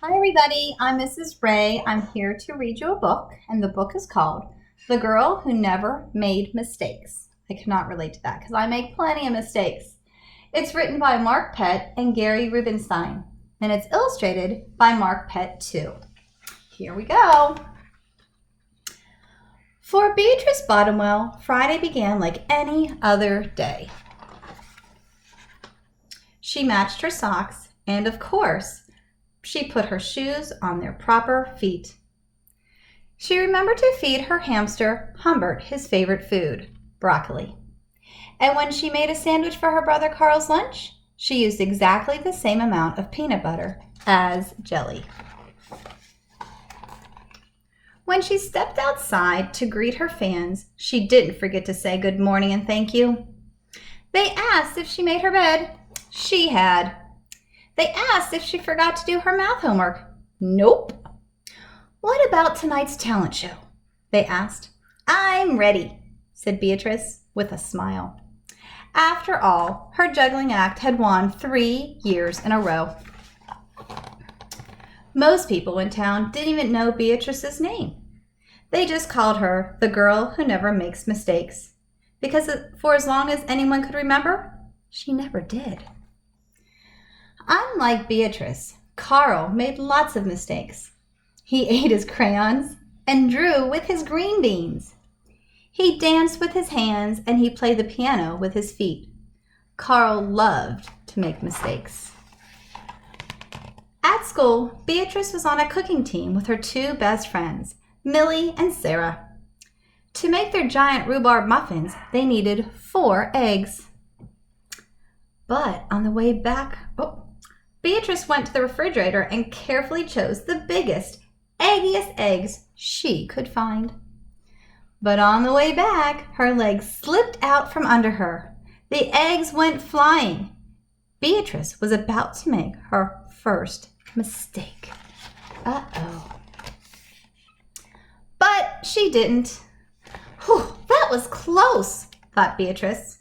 Hi, everybody. I'm Mrs. Ray. I'm here to read you a book, and the book is called The Girl Who Never Made Mistakes. I cannot relate to that because I make plenty of mistakes. It's written by Mark Pett and Gary Rubenstein, and it's illustrated by Mark Pett, too. Here we go. For Beatrice Bottomwell, Friday began like any other day. She matched her socks, and of course, she put her shoes on their proper feet. She remembered to feed her hamster, Humbert, his favorite food, broccoli. And when she made a sandwich for her brother Carl's lunch, she used exactly the same amount of peanut butter as jelly. When she stepped outside to greet her fans, she didn't forget to say good morning and thank you. They asked if she made her bed. She had. They asked if she forgot to do her math homework. Nope. What about tonight's talent show? They asked. I'm ready, said Beatrice with a smile. After all, her juggling act had won 3 years in a row. Most people in town didn't even know Beatrice's name. They just called her the girl who never makes mistakes, because for as long as anyone could remember, she never did. Unlike Beatrice, Carl made lots of mistakes. He ate his crayons and drew with his green beans. He danced with his hands and he played the piano with his feet. Carl loved to make mistakes. At school, Beatrice was on a cooking team with her 2 best friends, Millie and Sarah. To make their giant rhubarb muffins, they needed 4 eggs. But on the way back, Beatrice went to the refrigerator and carefully chose the biggest, eggiest eggs she could find. But on the way back, her legs slipped out from under her. The eggs went flying. Beatrice was about to make her first mistake. Uh-oh. But she didn't. Whew, that was close, thought Beatrice.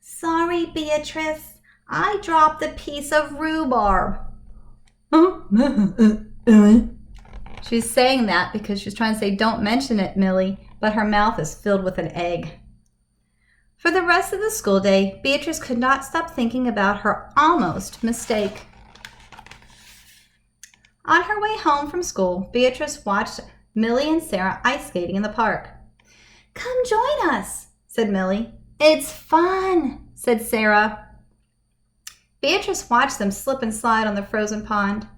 Sorry, Beatrice. I dropped a piece of rhubarb. She's saying that because she's trying to say, don't mention it, Millie, but her mouth is filled with an egg. For the rest of the school day, Beatrice could not stop thinking about her almost mistake. On her way home from school, Beatrice watched Millie and Sarah ice skating in the park. Come join us, said Millie. It's fun, said Sarah. Beatrice watched them slip and slide on the frozen pond.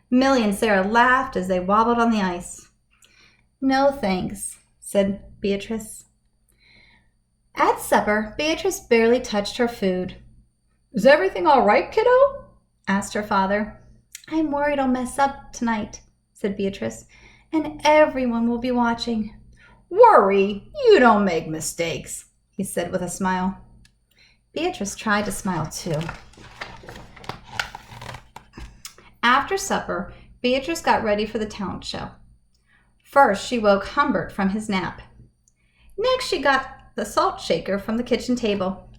Millie and Sarah laughed as they wobbled on the ice. No thanks, said Beatrice. At supper, Beatrice barely touched her food. Is everything all right, kiddo? Asked her father. I'm worried I'll mess up tonight, said Beatrice, and everyone will be watching. Worry? You don't make mistakes, he said with a smile. Beatrice tried to smile too. After supper, Beatrice got ready for the talent show. First, she woke Humbert from his nap. Next, she got the salt shaker from the kitchen table.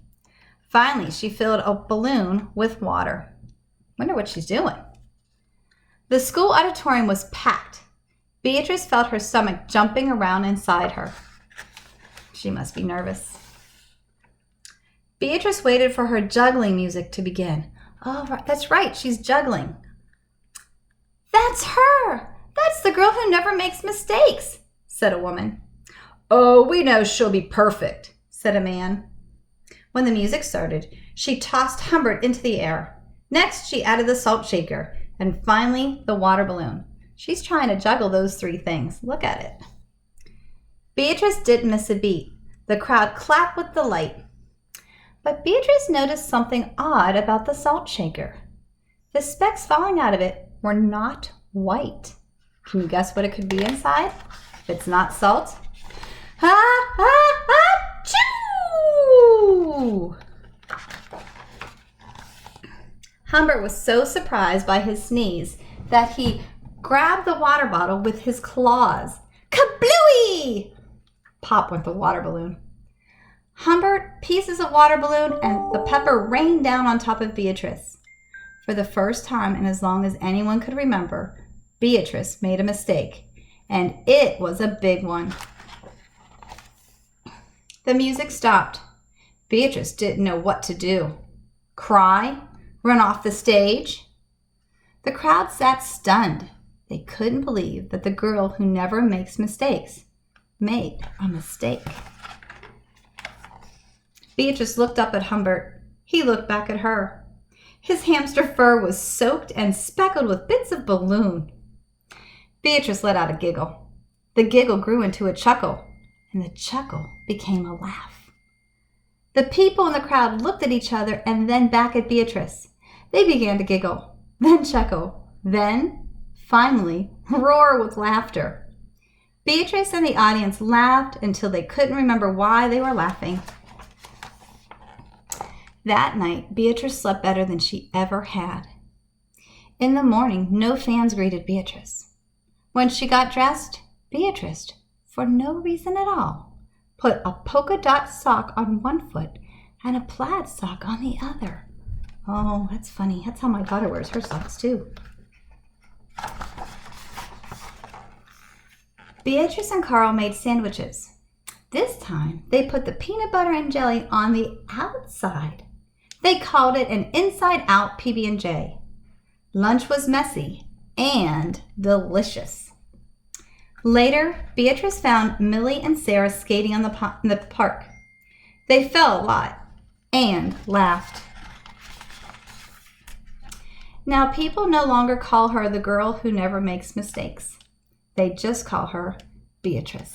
Finally, she filled a balloon with water. Wonder what she's doing. The school auditorium was packed. Beatrice felt her stomach jumping around inside her. She must be nervous. Beatrice waited for her juggling music to begin. Oh, that's right, she's juggling. That's her! That's the girl who never makes mistakes, said a woman. Oh, we know she'll be perfect, said a man. When the music started, she tossed Humbert into the air. Next, she added the salt shaker, and finally, the water balloon. She's trying to juggle those 3 things. Look at it. Beatrice didn't miss a beat. The crowd clapped with delight. But Beatrice noticed something odd about the salt shaker. The specks falling out of it were not white. Can you guess what it could be inside? If it's not salt? Achoo! Humbert was so surprised by his sneeze that he grabbed the water bottle with his claws. Kablooey! Pop went the water balloon. Humbert, pieces of water balloon, and the pepper rained down on top of Beatrice. For the first time in as long as anyone could remember, Beatrice made a mistake, and it was a big one. The music stopped. Beatrice didn't know what to do. Cry? Run off the stage? The crowd sat stunned. They couldn't believe that the girl who never makes mistakes made a mistake. Beatrice looked up at Humbert. He looked back at her. His hamster fur was soaked and speckled with bits of balloon. Beatrice let out a giggle. The giggle grew into a chuckle, and the chuckle became a laugh. The people in the crowd looked at each other and then back at Beatrice. They began to giggle, then chuckle, then, finally, roar with laughter. Beatrice and the audience laughed until they couldn't remember why they were laughing. That night, Beatrice slept better than she ever had. In the morning, no fans greeted Beatrice. When she got dressed, Beatrice, for no reason at all, put a polka dot sock on one foot and a plaid sock on the other. Oh, that's funny. That's how my daughter wears her socks too. Beatrice and Carl made sandwiches. This time, they put the peanut butter and jelly on the outside. They called it an inside-out PB&J. Lunch was messy and delicious. Later, Beatrice found Millie and Sarah skating in the park. They fell a lot and laughed. Now, people no longer call her the girl who never makes mistakes. They just call her Beatrice.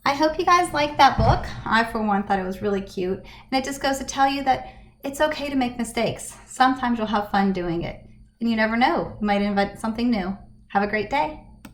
I hope you guys liked that book. I, for one, thought it was really cute. And it just goes to tell you that it's okay to make mistakes. Sometimes you'll have fun doing it. And you never know. You might invent something new. Have a great day.